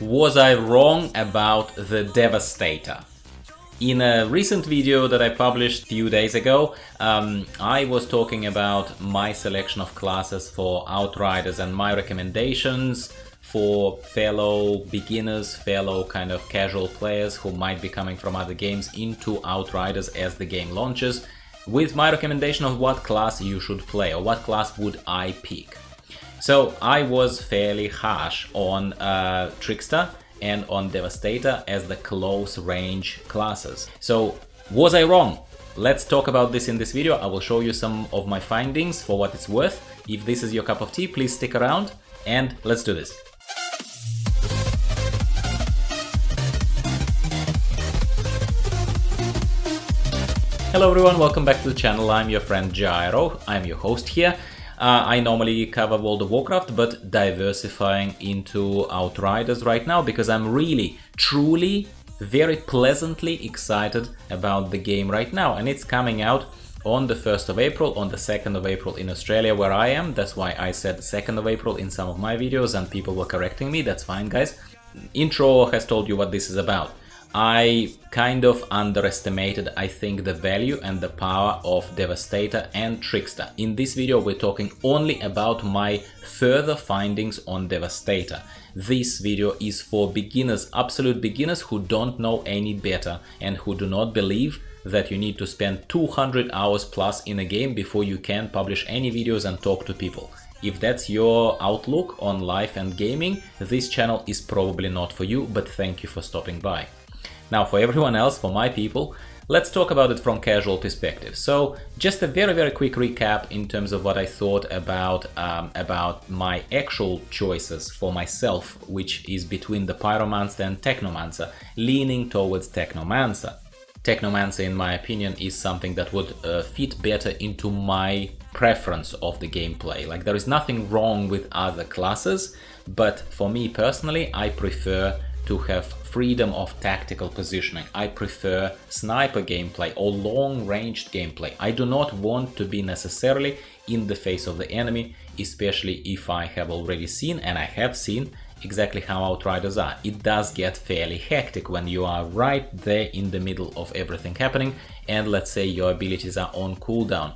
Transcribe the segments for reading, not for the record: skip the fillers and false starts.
Was I wrong about the Devastator? In a recent video that I published a few days ago, I was talking about my selection of classes for Outriders and my recommendations for fellow beginners, fellow kind of casual players who might be coming from other games into Outriders as the game launches, with my recommendation of what class you should play or what class would I pick. So I was fairly harsh on Trickster and on Devastator as the close range classes. So was I wrong? Let's talk about this in this video. I will show you some of my findings for what it's worth. If this is your cup of tea, please stick around and let's do this. Hello everyone, welcome back to the channel. I'm your friend Gyro, I'm your host here. I normally cover World of Warcraft, but diversifying into Outriders right now because I'm really, truly, very pleasantly excited about the game right now. And it's coming out on the 1st of April, on the 2nd of April in Australia where I am. That's why I said 2nd of April in some of my videos and people were correcting me. That's fine, guys. Intro has told you what this is about. I kind of underestimated, I think, the value and the power of Devastator and Trickster. In this video we're talking only about my further findings on Devastator. This video is for beginners, absolute beginners who don't know any better and who do not believe that you need to spend 200 hours plus in a game before you can publish any videos and talk to people. If that's your outlook on life and gaming, this channel is probably not for you, but thank you for stopping by. Now for everyone else, for my people, let's talk about it from casual perspective. So just a very quick recap in terms of what I thought about my actual choices for myself, which is between the Pyromancer and Technomancer, leaning towards Technomancer. Technomancer, in my opinion, is something that would fit better into my preference of the gameplay. Like, there is nothing wrong with other classes, but for me personally, I prefer to have freedom of tactical positioning. I prefer sniper gameplay or long-ranged gameplay. I do not want to be necessarily in the face of the enemy, especially if I have already seen, and I have seen, exactly how Outriders are. It does get fairly hectic when you are right there in the middle of everything happening and let's say your abilities are on cooldown.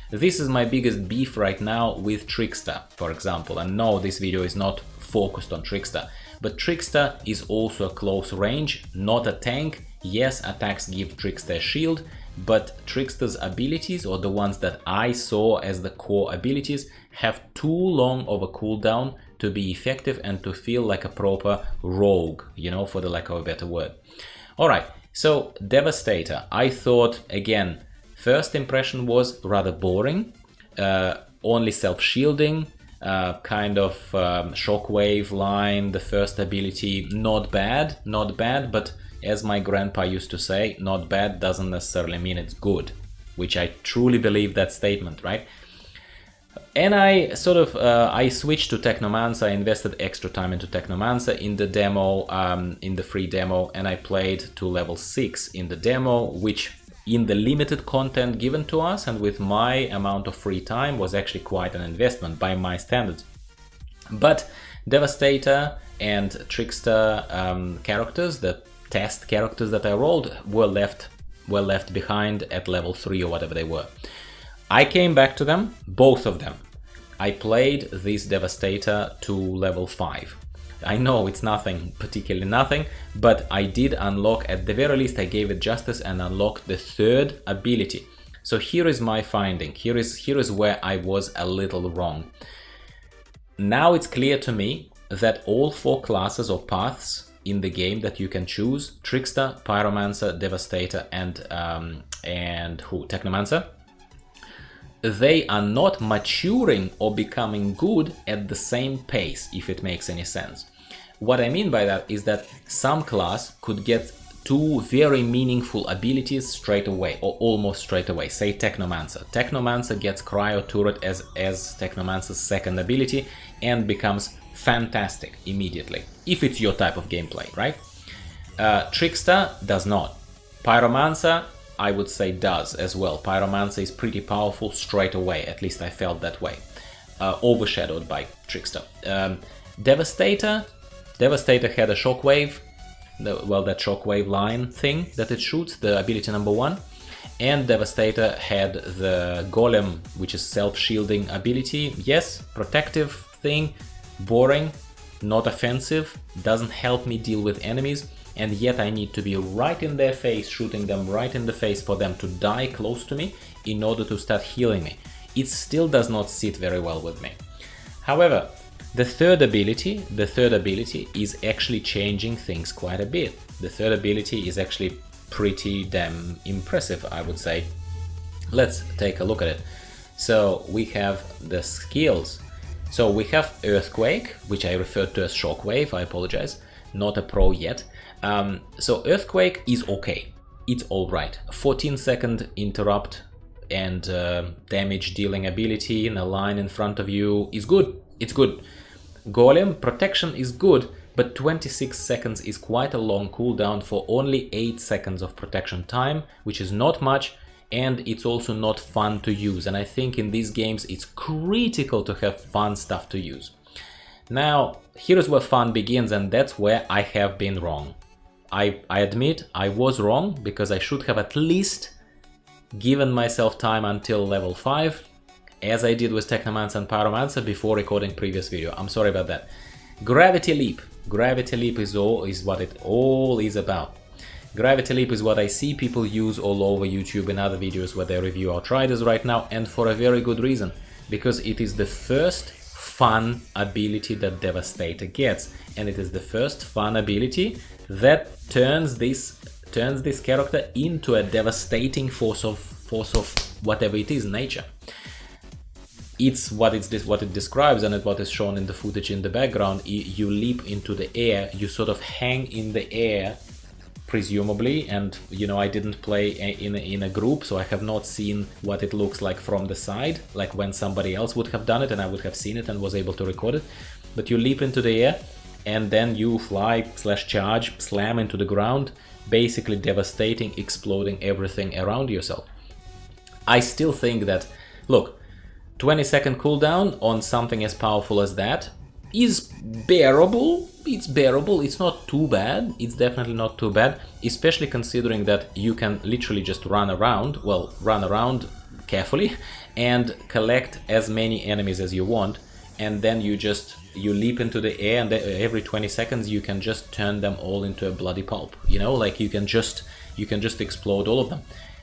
This is my biggest beef right now with Trickster, for example, and no, this video is not focused on Trickster. But Trickster is also a close range, not a tank. Yes, attacks give Trickster a shield, but Trickster's abilities, or the ones that I saw as the core abilities, have too long of a cooldown to be effective and to feel like a proper rogue, you know, for the lack of a better word. Alright, so Devastator, I thought, again, first impression was rather boring, only self-shielding, kind of shockwave line, the first ability, not bad, but as my grandpa used to say, not bad doesn't necessarily mean it's good, which I truly believe that statement, right? And I sort of, I switched to Technomancer. I invested extra time into Technomancer in the demo, in the free demo, and I played to level 6 in the demo, which in the limited content given to us and with my amount of free time was actually quite an investment by my standards. But Devastator and Trickster characters, the test characters that I rolled, were left behind at level 3 or whatever they were. I came back to them, both of them. I played this Devastator to level 5. I know it's nothing, particularly nothing, but I did unlock, at the very least I gave it justice and unlocked the third ability. So here is my finding, here is where I was a little wrong. Now it's clear to me that all 4 classes or paths in the game that you can choose, Trickster, Pyromancer, Devastator and Technomancer, they are not maturing or becoming good at the same pace, if it makes any sense. What I mean by that is that some class could get 2 very meaningful abilities straight away, or almost straight away. Say Technomancer. Technomancer gets Cryo Turret as Technomancer's second ability and becomes fantastic immediately, if it's your type of gameplay, right? Trickster does not. Pyromancer, I would say, does as well. Pyromancer is pretty powerful straight away, at least I felt that way. Overshadowed by Trickster. Devastator Devastator had a shockwave, that shockwave line thing that it shoots, the ability number 1. And Devastator had the Golem, which is self-shielding ability. Yes, protective thing, boring, not offensive, doesn't help me deal with enemies, and yet I need to be right in their face, shooting them right in the face for them to die close to me in order to start healing me. It still does not sit very well with me. However, the third ability is actually changing things quite a bit. The third ability is actually pretty damn impressive, I would say. Let's take a look at it. So we have the skills. So we have Earthquake, which I referred to as Shockwave, I apologize, not a pro yet. So Earthquake is okay, it's alright. 14-second interrupt and damage dealing ability in a line in front of you is good, it's good. Golem protection is good, but 26 seconds is quite a long cooldown for only 8 seconds of protection time, which is not much, and it's also not fun to use. And I think in these games it's critical to have fun stuff to use. Now, here's where fun begins, and that's where I have been wrong. I admit I was wrong, because I should have at least given myself time until level 5, as I did with Technomancer and Pyromancer before recording previous video. I'm sorry about that. Gravity Leap. Gravity Leap is what it all is about. Gravity Leap is what I see people use all over YouTube and other videos where they review Outriders right now, and for a very good reason, because it is the first fun ability that Devastator gets, and it is the first fun ability that turns this character into a devastating force of whatever it is, nature. It's what it describes, and what is shown in the footage in the background. You leap into the air, you sort of hang in the air, presumably, and you know, I didn't play in a group, so I have not seen what it looks like from the side, like when somebody else would have done it and I would have seen it and was able to record it. But you leap into the air and then you fly / charge, slam into the ground, basically devastating, exploding everything around yourself. I still think that, look, 20-second cooldown on something as powerful as that is bearable. It's bearable, it's not too bad, it's definitely not too bad, especially considering that you can literally just run around carefully and collect as many enemies as you want, and then you leap into the air, and every 20 seconds you can just turn them all into a bloody pulp, you know, like you can just explode all of them.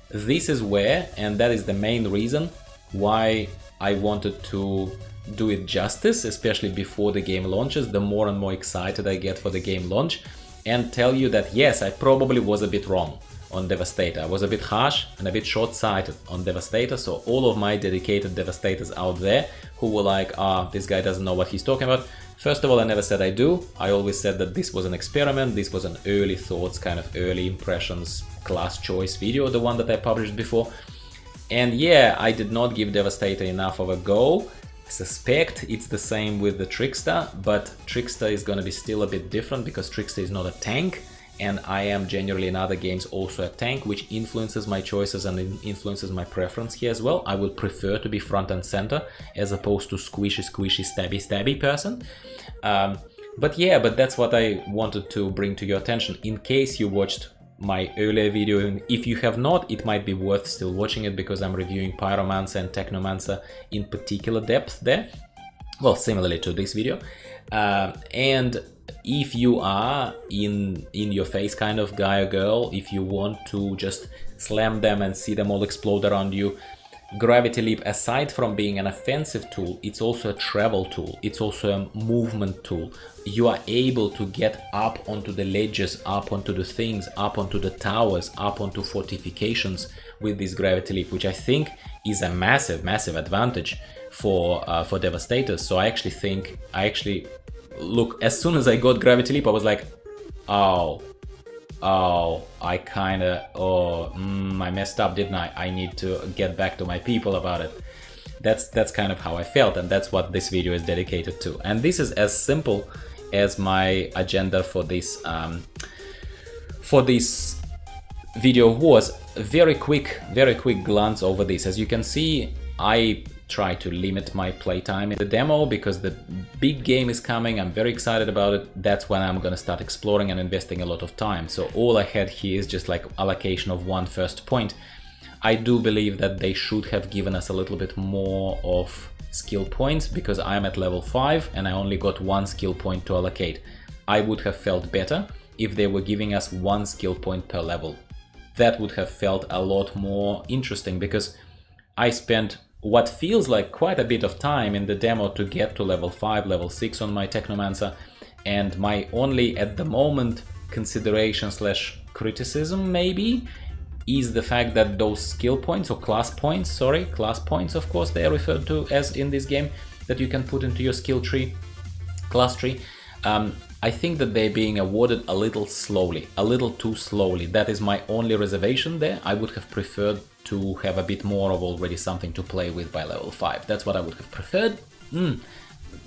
This is where, and that is the main reason why I wanted to do it justice, especially before the game launches. The more and more excited I get for the game launch, and tell you that yes, I probably was a bit wrong on Devastator. I was a bit harsh and a bit short-sighted on Devastator, so all of my dedicated Devastators out there who were like, this guy doesn't know what he's talking about. First of all, I never said I do. I always said that this was an experiment, this was an early thoughts, kind of early impressions, class choice video, the one that I published before. And yeah, I did not give Devastator enough of a go. I suspect it's the same with the Trickster, but Trickster is gonna be still a bit different because Trickster is not a tank, and I am generally in other games also a tank, which influences my choices and influences my preference here as well. I would prefer to be front and center as opposed to squishy, stabby person. But that's what I wanted to bring to your attention. In case you watched my earlier video, and if you have not, it might be worth still watching it, because I'm reviewing Pyromancer and Technomancer in particular depth there, well, similarly to this video. And if you are in your face kind of guy or girl, if you want to just slam them and see them all explode around you, Gravity Leap, aside from being an offensive tool, it's also a travel tool, it's also a movement tool. You are able to get up onto the ledges, up onto the things, up onto the towers, up onto fortifications with this Gravity Leap, which I think is a massive advantage for Devastators. So I actually look, as soon as I got Gravity Leap, I was like, I messed up, didn't I? I need to get back to my people about it. That's kind of how I felt, and that's what this video is dedicated to. And this is as simple as my agenda for this video was. Very quick glance over this. As you can see, I try to limit my playtime in the demo because the big game is coming. I'm very excited about it. That's when I'm gonna start exploring and investing a lot of time. So all I had here is just like allocation of 1 first point. I do believe that they should have given us a little bit more of skill points because I'm at level 5 and I only got 1 skill point to allocate. I would have felt better if they were giving us 1 skill point per level. That would have felt a lot more interesting because I spent what feels like quite a bit of time in the demo to get to level 5, level 6 on my Technomancer, and my only at the moment consideration slash criticism maybe is the fact that those skill points or class points of course they are referred to as in this game, that you can put into your skill tree, class tree. I think that they're being awarded a little slowly, a little too slowly. That is my only reservation there. I would have preferred to have a bit more of already something to play with by level 5. That's what I would have preferred.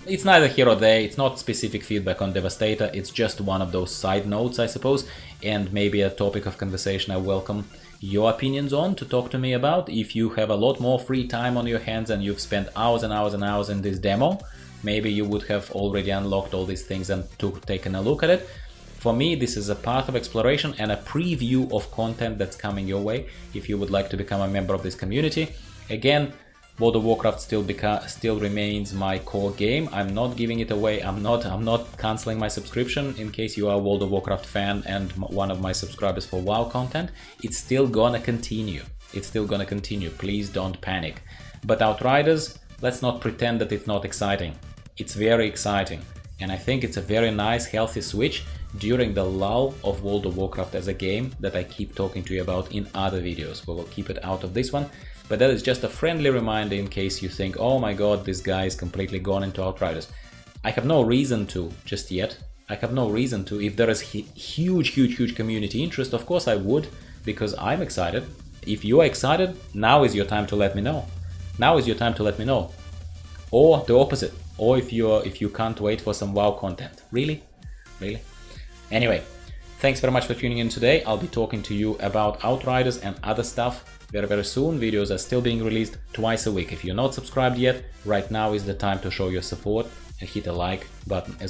It's neither here or there, it's not specific feedback on Devastator, it's just one of those side notes, I suppose, and maybe a topic of conversation I welcome your opinions on, to talk to me about. If you have a lot more free time on your hands and you've spent hours and hours and hours in this demo, maybe you would have already unlocked all these things and taken a look at it. For me, this is a path of exploration and a preview of content that's coming your way if you would like to become a member of this community. Again, World of Warcraft still remains my core game. I'm not giving it away. I'm not canceling my subscription in case you are a World of Warcraft fan and one of my subscribers for WoW content. It's still gonna continue. It's still gonna continue. Please don't panic. But Outriders, let's not pretend that it's not exciting. It's very exciting, and I think it's a very nice, healthy switch during the lull of World of Warcraft as a game that I keep talking to you about in other videos. We will keep it out of this one, but that is just a friendly reminder in case you think, oh my god, this guy is completely gone into Outriders. I have no reason to just yet. I have no reason to. If there is huge community interest, of course I would, because I'm excited. If you are excited, now is your time to let me know. Now is your time to let me know. Or the opposite. Or if you can't wait for some WoW content. Really? Anyway, thanks very much for tuning in today. I'll be talking to you about Outriders and other stuff very soon. Videos are still being released twice a week. If you're not subscribed yet, right now is the time to show your support and hit a like button as